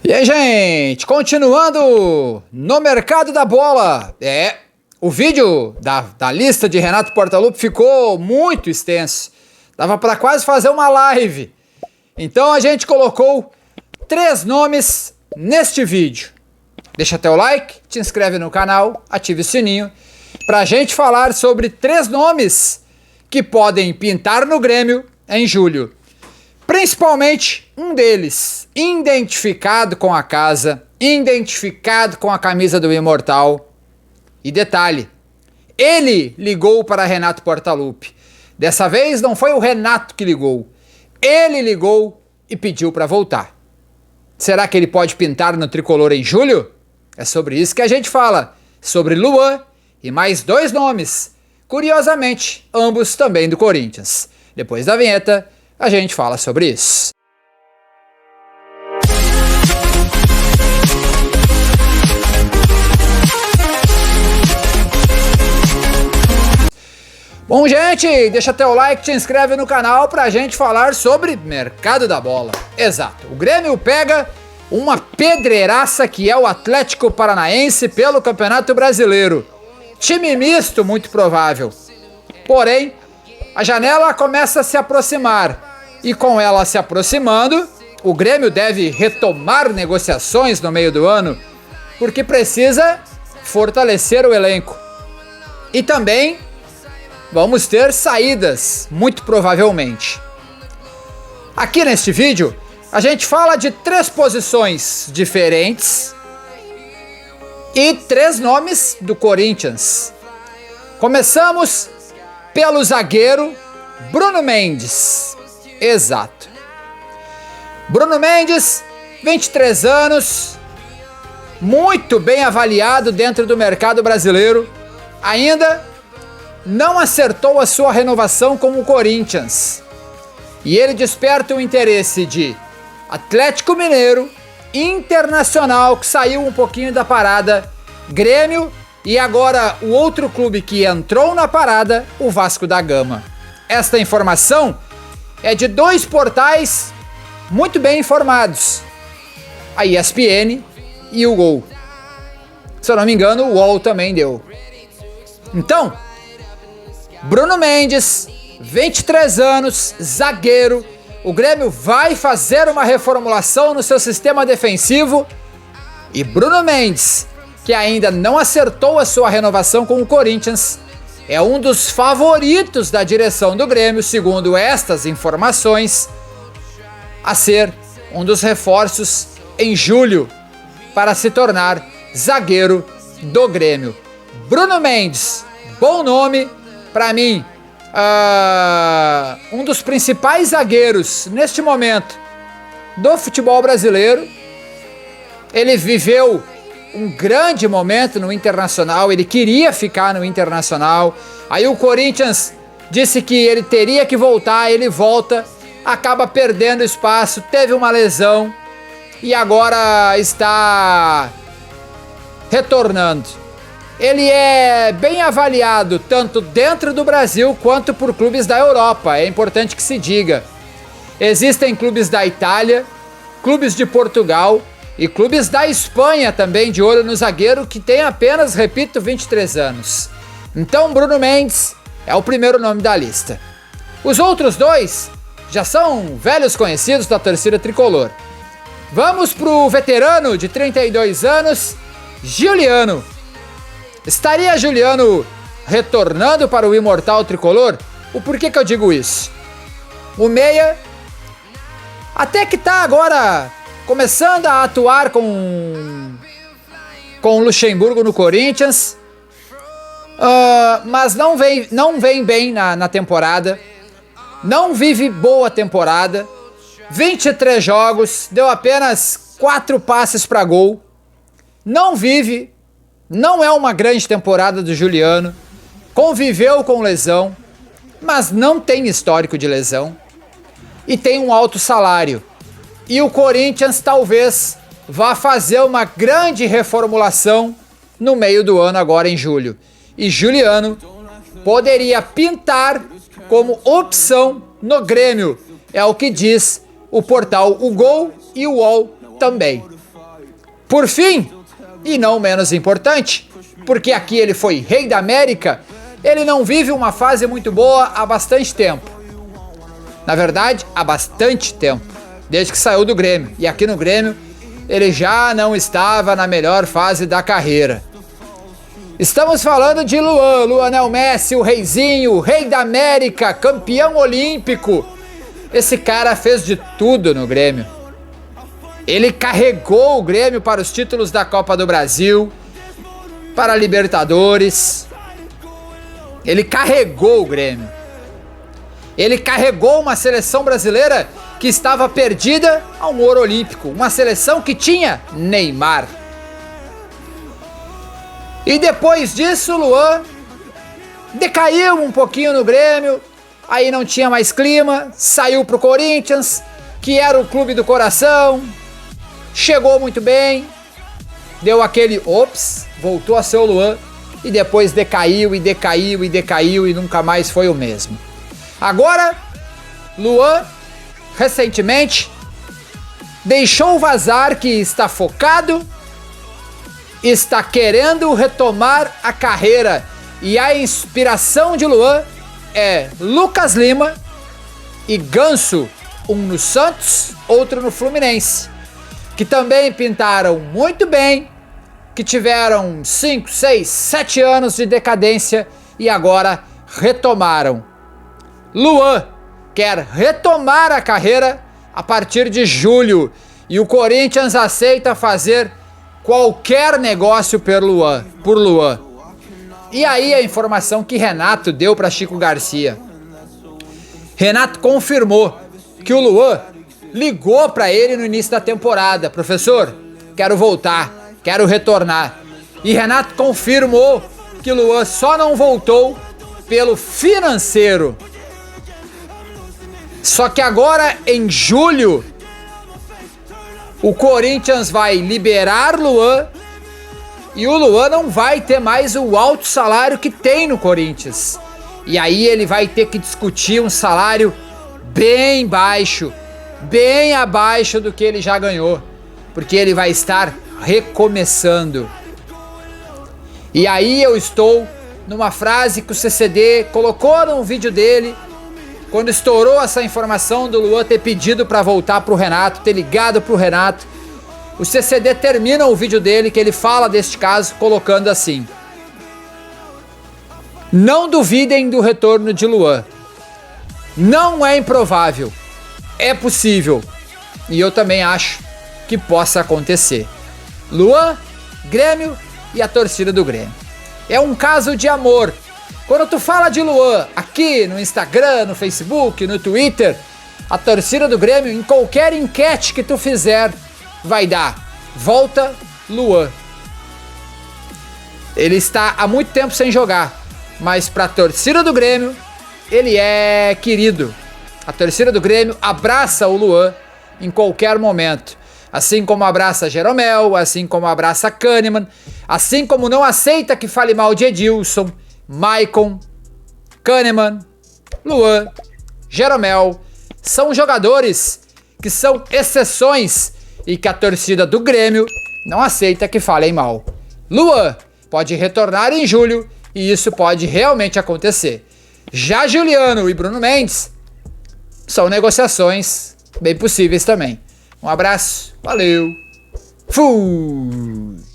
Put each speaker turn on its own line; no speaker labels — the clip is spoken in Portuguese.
E aí, gente, continuando no mercado da bola. O vídeo da lista de Renato Portaluppi ficou muito extenso. Dava para quase fazer uma live. Então a gente colocou 3 nomes neste vídeo. Deixa teu like, te inscreve no canal, ative o sininho pra gente falar sobre 3 nomes que podem pintar no Grêmio em julho. Principalmente um deles, identificado com a casa, identificado com a camisa do Imortal. E detalhe, ele ligou para Renato Portaluppi. Dessa vez não foi o Renato que ligou, ele ligou e pediu para voltar. Será que ele pode pintar no tricolor em julho? É sobre isso que a gente fala, sobre Luan e mais 2 nomes, curiosamente, ambos também do Corinthians. Depois da vinheta, a gente fala sobre isso. Bom, gente, deixa teu like, te inscreve no canal pra gente falar sobre mercado da bola. Exato, o Grêmio pega uma pedreiraça que é o Atlético Paranaense pelo Campeonato Brasileiro. Time misto, muito provável. Porém, a janela começa a se aproximar. E com ela se aproximando, o Grêmio deve retomar negociações no meio do ano, porque precisa fortalecer o elenco. E também vamos ter saídas, muito provavelmente. Aqui neste vídeo, a gente fala de 3 posições diferentes e 3 nomes do Corinthians. Começamos pelo zagueiro Bruno Mendes. Exato. Bruno Mendes, 23 anos, muito bem avaliado dentro do mercado brasileiro. Ainda não acertou a sua renovação com o Corinthians. E ele desperta o interesse de Atlético Mineiro, Internacional, que saiu um pouquinho da parada, Grêmio e agora o outro clube que entrou na parada, o Vasco da Gama. Esta informação é de 2 portais muito bem informados, a ESPN e o Gol. Se eu não me engano, o UOL também deu. Então, Bruno Mendes, 23 anos, zagueiro. O Grêmio vai fazer uma reformulação no seu sistema defensivo. E Bruno Mendes, que ainda não acertou a sua renovação com o Corinthians, é um dos favoritos da direção do Grêmio, segundo estas informações, a ser um dos reforços em julho para se tornar zagueiro do Grêmio. Bruno Mendes, bom nome, para mim, um dos principais zagueiros neste momento do futebol brasileiro. Ele viveu um grande momento no Internacional, ele queria ficar no Internacional, aí o Corinthians disse que ele teria que voltar, ele volta, acaba perdendo espaço, teve uma lesão e agora está retornando. Ele é bem avaliado tanto dentro do Brasil quanto por clubes da Europa, é importante que se diga. Existem clubes da Itália, clubes de Portugal e clubes da Espanha também de olho no zagueiro, que tem apenas, repito, 23 anos. Então Bruno Mendes é o primeiro nome da lista. Os outros 2 já são velhos conhecidos da torcida tricolor. Vamos pro veterano de 32 anos, Giuliano. Estaria Giuliano retornando para o Imortal tricolor? O porquê que eu digo isso? O meia até que tá agora começando a atuar com o Luxemburgo no Corinthians, mas não vem bem na temporada, não vive boa temporada, 23 jogos, deu apenas 4 passes para gol, não é uma grande temporada do Giuliano, conviveu com lesão, mas não tem histórico de lesão e tem um alto salário. E o Corinthians talvez vá fazer uma grande reformulação no meio do ano agora em julho. E Giuliano poderia pintar como opção no Grêmio. É o que diz o portal O Gol e o UOL também. Por fim, e não menos importante, porque aqui ele foi rei da América, ele não vive uma fase muito boa há bastante tempo. Na verdade, há bastante tempo, desde que saiu do Grêmio. E aqui no Grêmio, ele já não estava na melhor fase da carreira. Estamos falando de Luan, Lionel Messi, o reizinho, o rei da América, campeão olímpico. Esse cara fez de tudo no Grêmio. Ele carregou o Grêmio para os títulos da Copa do Brasil, para a Libertadores. Ele carregou o Grêmio. Ele carregou uma seleção brasileira que estava perdida a um ouro olímpico. Uma seleção que tinha Neymar. E depois disso, Luan decaiu um pouquinho no Grêmio. Aí não tinha mais clima. Saiu pro Corinthians, que era o clube do coração. Chegou muito bem. Deu aquele ops, voltou a ser o Luan. E depois decaiu e decaiu e decaiu e nunca mais foi o mesmo. Agora, Luan, recentemente, deixou vazar que está focado, está querendo retomar a carreira. E a inspiração de Luan é Lucas Lima e Ganso, um no Santos, outro no Fluminense, que também pintaram muito bem, que tiveram 5, 6, 7 anos de decadência e agora retomaram. Luan quer retomar a carreira a partir de julho e o Corinthians aceita fazer qualquer negócio por Luan. E aí a informação que Renato deu para Chico Garcia. Renato confirmou que o Luan ligou para ele no início da temporada. Professor, quero voltar, quero retornar. E Renato confirmou que Luan só não voltou pelo financeiro. Só que agora, em julho, o Corinthians vai liberar Luan e o Luan não vai ter mais o alto salário que tem no Corinthians. E aí ele vai ter que discutir um salário bem baixo, bem abaixo do que ele já ganhou, porque ele vai estar recomeçando. E aí eu estou numa frase que o CCD colocou num vídeo dele, quando estourou essa informação do Luan ter pedido para voltar pro Renato, ter ligado pro Renato. O CCD termina o vídeo dele que ele fala deste caso colocando assim: não duvidem do retorno de Luan. Não é improvável, é possível. E eu também acho que possa acontecer. Luan, Grêmio e a torcida do Grêmio. É um caso de amor. Quando tu fala de Luan aqui no Instagram, no Facebook, no Twitter, a torcida do Grêmio, em qualquer enquete que tu fizer, vai dar volta Luan. Ele está há muito tempo sem jogar, mas para a torcida do Grêmio, ele é querido. A torcida do Grêmio abraça o Luan em qualquer momento. Assim como abraça Jeromel, assim como abraça Kahneman, assim como não aceita que fale mal de Edilson, Maicon, Kahneman, Luan, Jeromel. São jogadores que são exceções e que a torcida do Grêmio não aceita que falem mal. Luan pode retornar em julho e isso pode realmente acontecer. Já Juliano e Bruno Mendes são negociações bem possíveis também. Um abraço, valeu, fui!